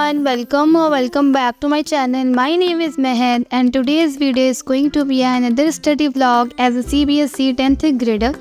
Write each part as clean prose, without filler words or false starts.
everyone, welcome back to my channel. My name is Meher and today's video is going to be another study vlog as a CBSE 10th grader.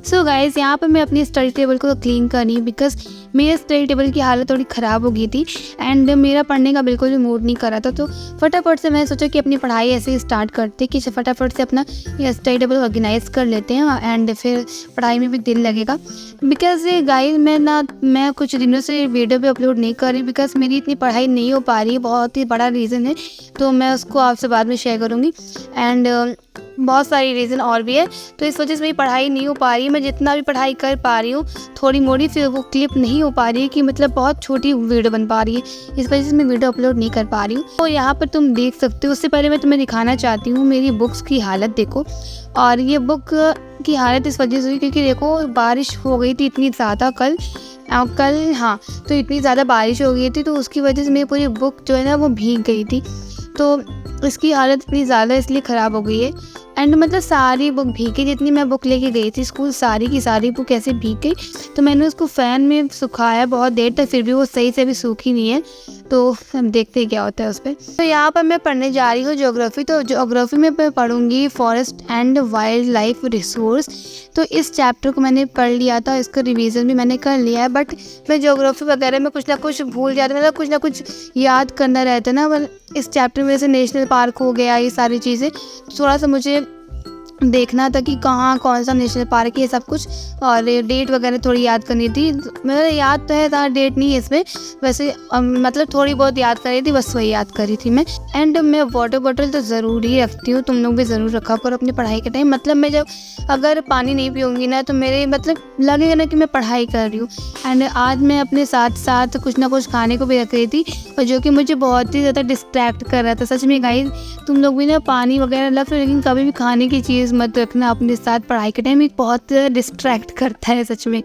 So guys यहाँ पर मैं अपनी study table को clean कर रही हूँ because मेरे study table की हालत थोड़ी ख़राब हो गई थी एंड मेरा पढ़ने का बिल्कुल भी मूड नहीं कर रहा था। तो फटाफट से मैंने सोचा कि अपनी पढ़ाई ऐसे ही स्टार्ट करते कि फटाफट से अपना ये स्टडी टेबल ऑर्गेनाइज कर लेते हैं एंड फिर पढ़ाई में भी दिल लगेगा। बिकॉज ये गाइस मैं कुछ दिनों से वीडियो भी अपलोड नहीं कर रही बिकॉज मेरी इतनी पढ़ाई नहीं हो पा रही है, बहुत ही बड़ा रीज़न है। तो मैं उसको आपसे बाद में शेयर करूँगी एंड बहुत सारी रीज़न और भी है। तो इस वजह से मेरी पढ़ाई नहीं हो पा रही है। मैं जितना भी पढ़ाई कर पा रही हूँ थोड़ी मोड़ी, फिर वो क्लिप नहीं हो पा रही है कि मतलब बहुत छोटी वीडियो बन पा रही है, इस वजह से मैं वीडियो अपलोड नहीं कर पा रही हूँ। तो यहाँ पर तुम देख सकते हो। उससे पहले मैं तुम्हें दिखाना चाहती हूँ मेरी बुक्स की हालत देखो। और ये बुक की हालत इस वजह से हुई क्योंकि देखो बारिश हो गई थी इतनी ज़्यादा कल तो इतनी ज़्यादा बारिश हो गई थी तो उसकी वजह से मेरी पूरी बुक जो है ना वो भीग गई थी। तो इसकी हालत इतनी ज़्यादा इसलिए ख़राब हो गई है एंड मतलब सारी बुक भीग गई। जितनी मैं बुक लेके गई थी स्कूल सारी की सारी बुक ऐसे भीग गई। तो मैंने उसको फ़ैन में सुखाया बहुत देर तक, फिर भी वो सही से भी सूखी नहीं है। तो हम देखते हैं क्या होता है उस पर। तो यहाँ पर मैं पढ़ने जा रही हूँ ज्योग्राफी। तो ज्योग्राफी में मैं पढ़ूंगी forest and wildlife resource. तो इस चैप्टर को मैंने पढ़ लिया था, इसका रिवीजन भी मैंने कर लिया है। बट मैं ज्योग्राफी वगैरह में कुछ ना कुछ भूल जाती, मतलब कुछ ना कुछ याद करना रहता है ना। इस चैप्टर में से नेशनल पार्क हो गया, ये सारी चीज़ें थोड़ा सा मुझे देखना था कि कहाँ कौन सा नेशनल पार्क है, सब कुछ। और डेट वगैरह थोड़ी याद करनी थी। मतलब याद तो है, ज़्यादा डेट नहीं है इसमें वैसे, मतलब थोड़ी बहुत याद कर रही थी, बस वही याद करी थी मैं। एंड मैं वाटर बॉटल तो ज़रूर ही रखती हूँ, तुम लोग भी ज़रूर रखा करो अपनी पढ़ाई के टाइम। मतलब मैं जब अगर पानी नहीं पीऊँगी ना तो मेरे मतलब लगेगा ना कि मैं पढ़ाई कर रही हूँ। एंड आज मैं अपने साथ साथ कुछ ना कुछ खाने को भी रख रही थी और जो कि मुझे बहुत ही ज़्यादा डिस्ट्रैक्ट कर रहा था। सच में गाइस तुम लोग भी ना पानी वगैरह रख, लेकिन कभी भी खाने की चीज़ मत रखना अपने साथ पढ़ाई के टाइम, बहुत डिस्ट्रैक्ट करता है सच में।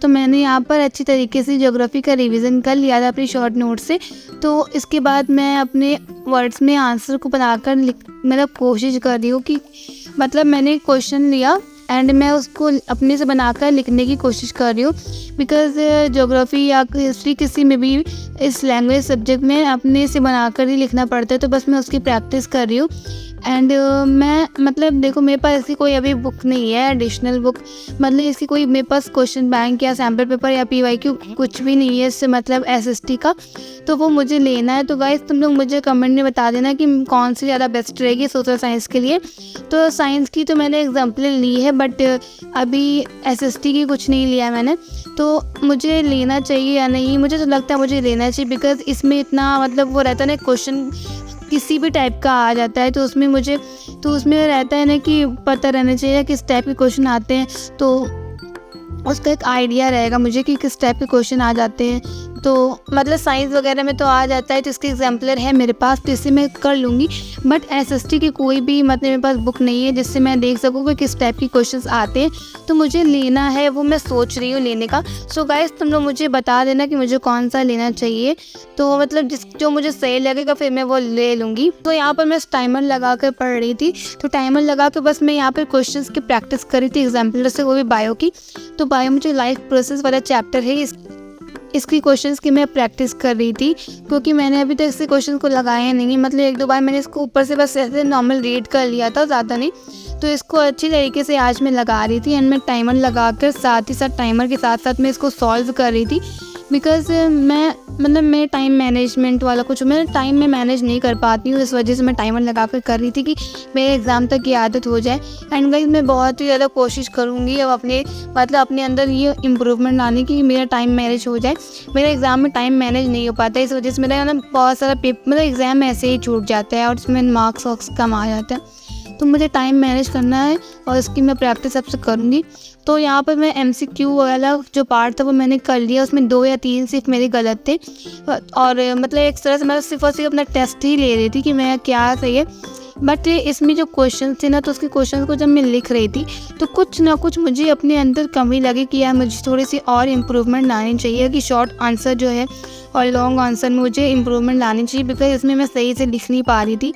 तो मैंने यहाँ पर अच्छी तरीके से ज्योग्राफी का रिवीजन कर लिया था अपनी शॉर्ट नोट से। तो इसके बाद मैं अपने वर्ड्स में आंसर को बनाकर मतलब कोशिश कर रही हूँ कि मतलब मैंने क्वेश्चन लिया एंड मैं उसको अपने से बनाकर लिखने की कोशिश कर रही हूँ। बिकॉज़ ज्योग्राफी या हिस्ट्री किसी में भी इस लैंग्वेज सब्जेक्ट में अपने से बनाकर ही लिखना पड़ता है। तो बस मैं उसकी प्रैक्टिस कर रही हूँ। एंड मैं मतलब देखो मेरे पास इसकी कोई अभी बुक नहीं है एडिशनल बुक, मतलब इसकी कोई मेरे पास क्वेश्चन बैंक या सैम्पल पेपर या PYQ कुछ भी नहीं है इससे, मतलब SST का। तो वो मुझे लेना है। तो गाइस तुम लोग मुझे कमेंट में बता देना कि कौन सी ज़्यादा बेस्ट रहेगी सोशल साइंस के लिए। तो साइंस की तो मैंने एग्जाम्पल ली है बट अभी SST की कुछ नहीं लिया मैंने। तो मुझे लेना चाहिए या नहीं, मुझे तो लगता है मुझे लेना चाहिए बिकॉज़ इसमें इतना मतलब वो रहता है ना, क्वेश्चन किसी भी टाइप का आ जाता है तो उसमें रहता है ना कि पता रहना चाहिए किस टाइप के क्वेश्चन आते हैं। तो उसका एक आइडिया रहेगा मुझे कि किस टाइप के क्वेश्चन आ जाते हैं। तो मतलब साइंस वगैरह में तो आ जाता है तो इसकी एग्जाम्पलर है मेरे पास, तो इससे मैं कर लूँगी। बट SST की कोई भी मतलब मेरे पास बुक नहीं है जिससे मैं देख सकूँ कि किस टाइप की क्वेश्चंस आते हैं। तो मुझे लेना है, वो मैं सोच रही हूँ लेने का। सो गाइस तुम लोग मुझे बता देना कि मुझे कौन सा लेना चाहिए। तो मतलब जो मुझे सही लगेगा फिर मैं वो ले लूँगी। तो यहाँ पर मैं टाइमर लगा कर पढ़ रही थी। तो टाइमर लगा कर बस मैं यहाँ पर क्वेश्चंस की प्रैक्टिस कर रही थी एग्जाम्पलर से, वो भी बायो की। तो बायो मुझे लाइफ प्रोसेस वाला चैप्टर है, इसकी क्वेश्चंस की मैं प्रैक्टिस कर रही थी क्योंकि मैंने अभी तक इससे क्वेश्चन को लगाया नहीं। मतलब एक दो बार मैंने इसको ऊपर से बस ऐसे नॉर्मल रीड कर लिया था, ज़्यादा नहीं। तो इसको अच्छी तरीके से आज मैं लगा रही थी एंड मैं टाइमर लगा कर साथ ही साथ टाइमर के साथ साथ मैं इसको सॉल्व कर रही थी। बिकॉज़ मैं टाइम मैनेजमेंट वाला कुछ मैं टाइम में मैनेज नहीं कर पाती हूँ, इस वजह से मैं टाइमर लगा कर रही थी कि मेरे एग्ज़ाम तक की आदत हो जाए। एंड गाइस मैं बहुत ही ज़्यादा कोशिश करूँगी अब अपने अंदर ये इम्प्रूवमेंट लाने की, मेरा टाइम मैनेज हो जाए। मेरे एग्ज़ाम में टाइम मैनेज नहीं हो पाता है, इस वजह से मेरा ना बहुत सारा मतलब एग्ज़ाम ऐसे ही छूट जाता है और उसमें मार्क्स वार्क्स कम आ जाता है। तो मुझे टाइम मैनेज करना है और इसकी मैं प्रैक्टिस अब से करूँगी। तो यहाँ पर मैं MCQ वाला जो पार्ट था वो मैंने कर लिया, उसमें 2 या 3 सिर्फ मेरे गलत थे। और मतलब एक तरह से मैं सिर्फ और सिर्फ अपना टेस्ट ही ले रही थी कि मैं क्या सही है। बट इसमें जो क्वेश्चन थे ना, तो उसके क्वेश्चन को जब मैं लिख रही थी तो कुछ ना कुछ मुझे अपने अंदर कमी लगी कि यार मुझे थोड़ी सी और इम्प्रूवमेंट लानी चाहिए कि शॉर्ट आंसर जो है और लॉन्ग आंसर में मुझे इम्प्रूवमेंट लानी चाहिए। बिकॉज इसमें मैं सही से लिख नहीं पा रही थी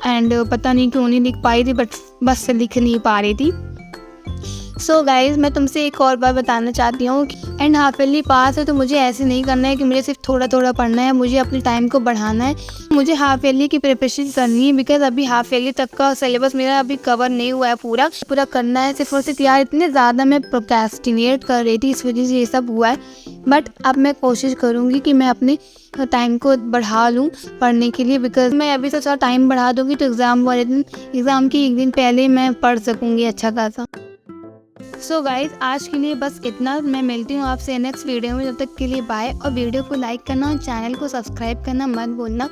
एंड पता नहीं क्यों नहीं लिख पाई थी, बट बस लिख नहीं पा रही थी। सो गाइज़ मैं तुमसे एक और बात बताना चाहती हूँ एंड हाफ ईयरली पास है तो मुझे ऐसे नहीं करना है कि मुझे सिर्फ थोड़ा थोड़ा पढ़ना है, मुझे अपने टाइम को बढ़ाना है। मुझे हाफ ईयरली की प्रिपरेशन करनी है बिकॉज अभी हाफ ईयरली तक का सिलेबस मेरा अभी कवर नहीं हुआ है, पूरा करना है। सिर्फ और सिर्फ यार इतने ज़्यादा मैं प्रोक्रेस्टिनेट कर रही थी, इस वजह से ये सब हुआ है। बट अब मैं कोशिश करूँगी कि मैं अपने टाइम को बढ़ा लूँ पढ़ने के लिए, बिकॉज मैं अभी से थोड़ा टाइम बढ़ा दूँगी तो एग्ज़ाम वाले दिन, एग्ज़ाम के एक दिन पहले मैं पढ़ सकूँगी अच्छा खासा। सो गाइज आज के लिए बस इतना। मैं मिलती हूँ आपसे नेक्स्ट वीडियो में, जब तक के लिए बाय। और वीडियो को लाइक करना और चैनल को सब्सक्राइब करना मत भूलना।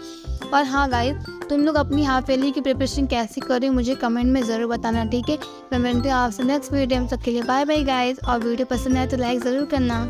और हाँ गाइज, तुम लोग अपनी हाफ ईयरली की प्रिपरेशन कैसी कर रहे हो मुझे कमेंट में ज़रूर बताना, ठीक है। मैं मिलती हूँ आपसे नेक्स्ट वीडियो में, तब तक के लिए बाय बाय गाइज। और वीडियो पसंद आए तो लाइक ज़रूर करना।